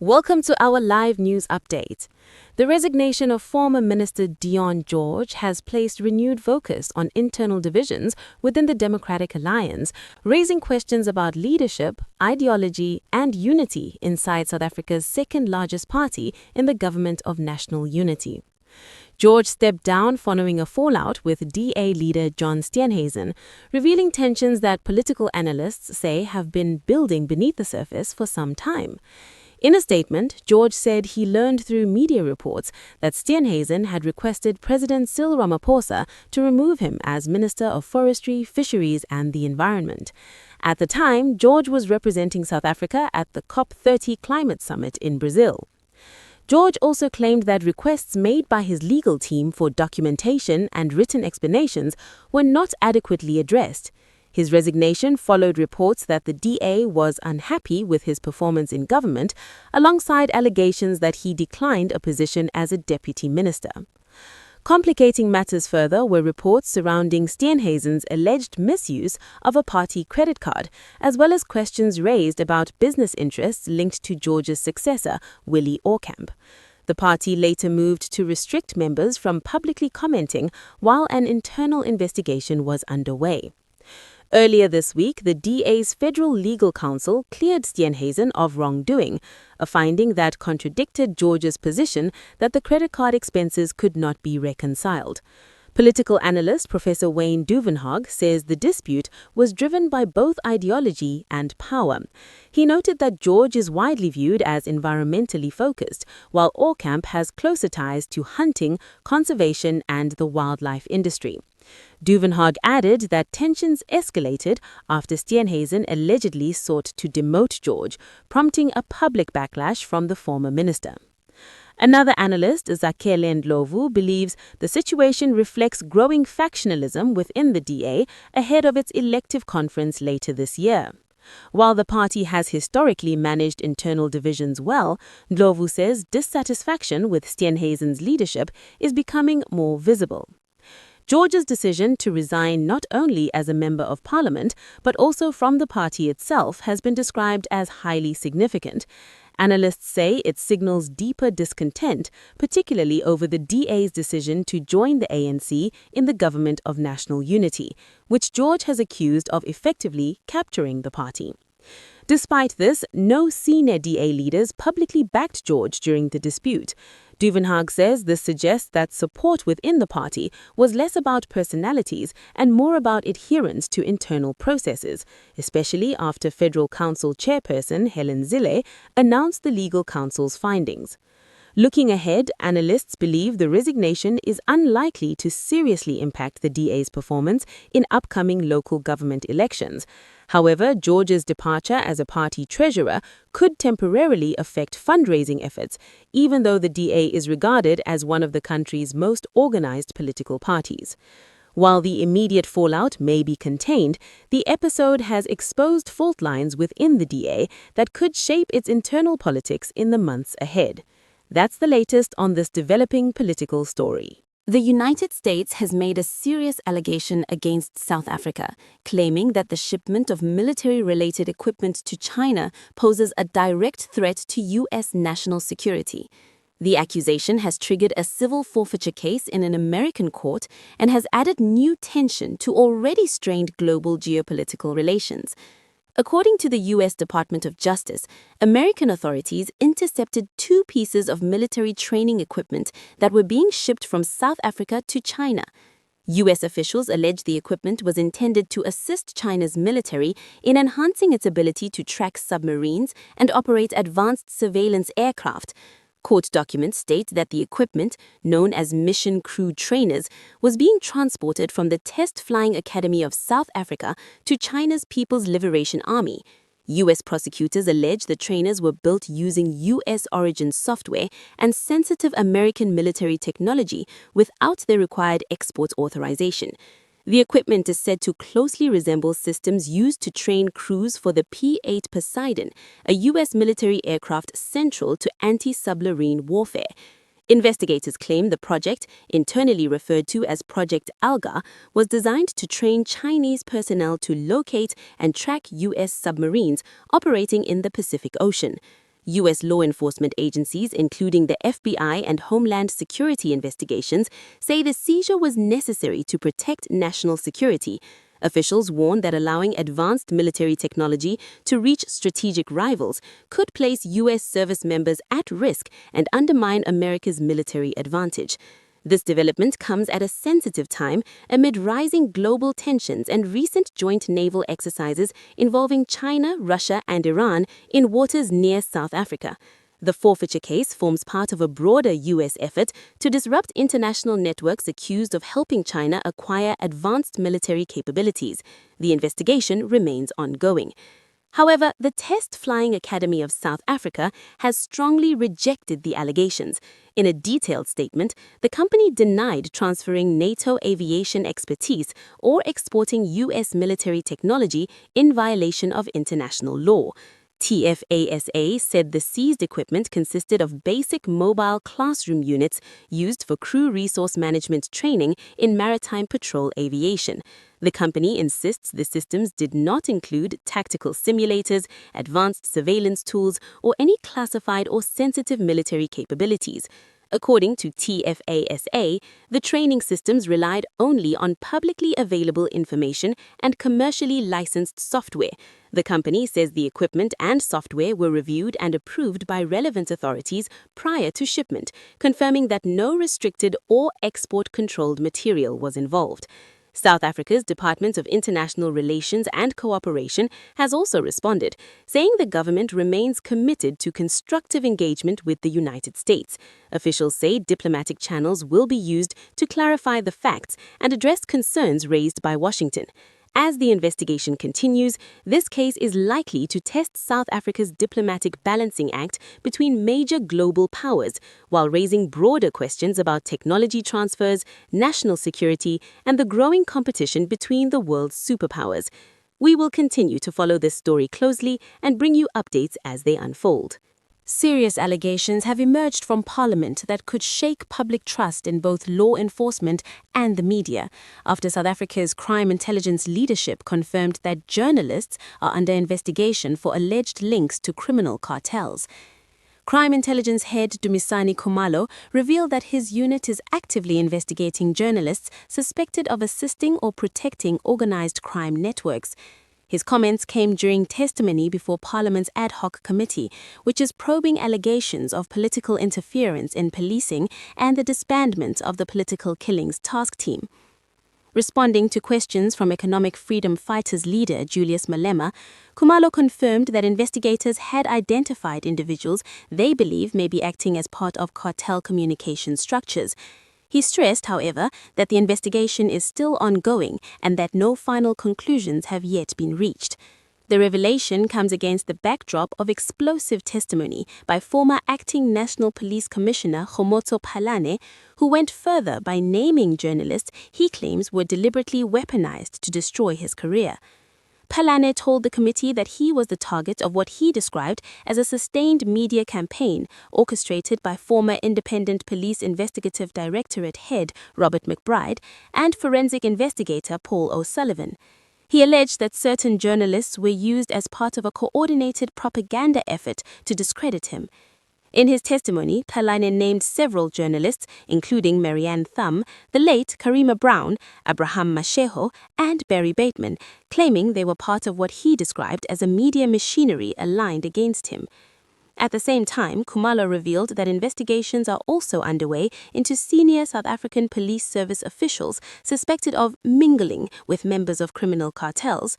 Welcome to our live news update. The resignation of former Minister Dion George has placed renewed focus on internal divisions within the Democratic Alliance, raising questions about leadership, ideology, and unity inside South Africa's second largest party in the Government of National Unity. George stepped down following a fallout with DA leader John Steenhuisen, revealing tensions that political analysts say have been building beneath the surface for some time. In a statement, George said he learned through media reports that Steenhuisen had requested President Cyril Ramaphosa to remove him as Minister of Forestry, Fisheries and the Environment. At the time, George was representing South Africa at the COP30 climate summit in Brazil. George also claimed that requests made by his legal team for documentation and written explanations were not adequately addressed. His resignation followed reports that the DA was unhappy with his performance in government, alongside allegations that he declined a position as a deputy minister. Complicating matters further were reports surrounding Steenhuisen's alleged misuse of a party credit card, as well as questions raised about business interests linked to George's successor, Willie Orkamp. The party later moved to restrict members from publicly commenting while an internal investigation was underway. Earlier this week, the DA's Federal Legal Counsel cleared Steenhuisen of wrongdoing, a finding that contradicted George's position that the credit card expenses could not be reconciled. Political analyst Professor Wayne Duvenhage says the dispute was driven by both ideology and power. He noted that George is widely viewed as environmentally focused, while Orkamp has closer ties to hunting, conservation and the wildlife industry. Duvenhage added that tensions escalated after Steenhuisen allegedly sought to demote George, prompting a public backlash from the former minister. Another analyst, Zakhele Ndlovu, believes the situation reflects growing factionalism within the DA ahead of its elective conference later this year. While the party has historically managed internal divisions well, Ndlovu says dissatisfaction with Steenhuisen's leadership is becoming more visible. George's decision to resign not only as a member of parliament, but also from the party itself has been described as highly significant. Analysts say it signals deeper discontent, particularly over the DA's decision to join the ANC in the Government of National Unity, which George has accused of effectively capturing the party. Despite this, no senior DA leaders publicly backed George during the dispute. Duvenhage says this suggests that support within the party was less about personalities and more about adherence to internal processes, especially after Federal Council Chairperson Helen Zille announced the legal counsel's findings. Looking ahead, analysts believe the resignation is unlikely to seriously impact the DA's performance in upcoming local government elections. However, George's departure as a party treasurer could temporarily affect fundraising efforts, even though the DA is regarded as one of the country's most organized political parties. While the immediate fallout may be contained, the episode has exposed fault lines within the DA that could shape its internal politics in the months ahead. That's the latest on this developing political story. The United States has made a serious allegation against South Africa, claiming that the shipment of military-related equipment to China poses a direct threat to U.S. national security. The accusation has triggered a civil forfeiture case in an American court and has added new tension to already strained global geopolitical relations. According to the U.S. Department of Justice, American authorities intercepted 2 pieces of military training equipment that were being shipped from South Africa to China. U.S. officials allege the equipment was intended to assist China's military in enhancing its ability to track submarines and operate advanced surveillance aircraft. Court documents state that the equipment, known as Mission Crew Trainers, was being transported from the Test Flying Academy of South Africa to China's People's Liberation Army. U.S. prosecutors allege the trainers were built using U.S.-origin software and sensitive American military technology without the required export authorization. The equipment is said to closely resemble systems used to train crews for the P-8 Poseidon, a U.S. military aircraft central to anti-submarine warfare. Investigators claim the project, internally referred to as Project Alga, was designed to train Chinese personnel to locate and track U.S. submarines operating in the Pacific Ocean. U.S. law enforcement agencies, including the FBI and Homeland Security investigations, say the seizure was necessary to protect national security. Officials warn that allowing advanced military technology to reach strategic rivals could place U.S. service members at risk and undermine America's military advantage. This development comes at a sensitive time amid rising global tensions and recent joint naval exercises involving China, Russia, and Iran in waters near South Africa. The forfeiture case forms part of a broader U.S. effort to disrupt international networks accused of helping China acquire advanced military capabilities. The investigation remains ongoing. However, the Test Flying Academy of South Africa has strongly rejected the allegations. In a detailed statement, the company denied transferring NATO aviation expertise or exporting U.S. military technology in violation of international law. TFASA said the seized equipment consisted of basic mobile classroom units used for crew resource management training in maritime patrol aviation. The company insists the systems did not include tactical simulators, advanced surveillance tools, or any classified or sensitive military capabilities. According to TFASA, the training systems relied only on publicly available information and commercially licensed software. The company says the equipment and software were reviewed and approved by relevant authorities prior to shipment, confirming that no restricted or export-controlled material was involved. South Africa's Department of International Relations and Cooperation has also responded, saying the government remains committed to constructive engagement with the United States. Officials say diplomatic channels will be used to clarify the facts and address concerns raised by Washington. As the investigation continues, this case is likely to test South Africa's diplomatic balancing act between major global powers, while raising broader questions about technology transfers, national security, and the growing competition between the world's superpowers. We will continue to follow this story closely and bring you updates as they unfold. Serious allegations have emerged from Parliament that could shake public trust in both law enforcement and the media, after South Africa's crime intelligence leadership confirmed that journalists are under investigation for alleged links to criminal cartels. Crime intelligence head Dumisani Khumalo revealed that his unit is actively investigating journalists suspected of assisting or protecting organized crime networks. His comments came during testimony before Parliament's ad hoc committee, which is probing allegations of political interference in policing and the disbandment of the Political Killings Task Team. Responding to questions from Economic Freedom Fighters leader Julius Malema, Khumalo confirmed that investigators had identified individuals they believe may be acting as part of cartel communication structures. He stressed, however, that the investigation is still ongoing and that no final conclusions have yet been reached. The revelation comes against the backdrop of explosive testimony by former acting National Police Commissioner Khomotso Phalane, who went further by naming journalists he claims were deliberately weaponized to destroy his career. Phalane told the committee that he was the target of what he described as a sustained media campaign orchestrated by former Independent Police Investigative Directorate head Robert McBride and forensic investigator Paul O'Sullivan. He alleged that certain journalists were used as part of a coordinated propaganda effort to discredit him. In his testimony, Phalane named several journalists, including Marianne Thum, the late Karima Brown, Abraham Masheho, and Barry Bateman, claiming they were part of what he described as a media machinery aligned against him. At the same time, Khumalo revealed that investigations are also underway into senior South African Police Service officials suspected of mingling with members of criminal cartels.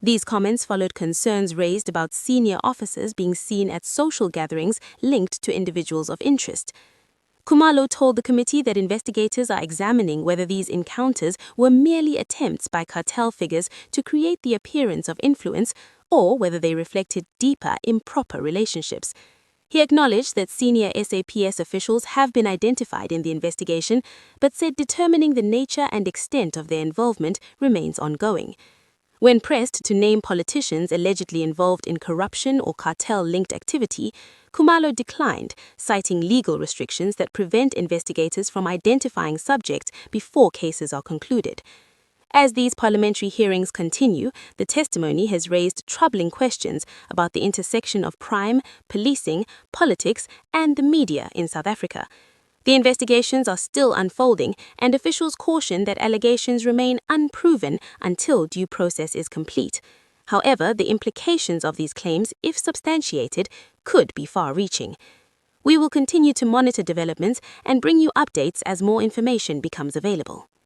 These comments followed concerns raised about senior officers being seen at social gatherings linked to individuals of interest. Khumalo told the committee that investigators are examining whether these encounters were merely attempts by cartel figures to create the appearance of influence or whether they reflected deeper, improper relationships. He acknowledged that senior SAPS officials have been identified in the investigation, but said determining the nature and extent of their involvement remains ongoing. When pressed to name politicians allegedly involved in corruption or cartel-linked activity, Khumalo declined, citing legal restrictions that prevent investigators from identifying subjects before cases are concluded. As these parliamentary hearings continue, the testimony has raised troubling questions about the intersection of crime, policing, politics, and the media in South Africa. The investigations are still unfolding, and officials caution that allegations remain unproven until due process is complete. However, the implications of these claims, if substantiated, could be far-reaching. We will continue to monitor developments and bring you updates as more information becomes available.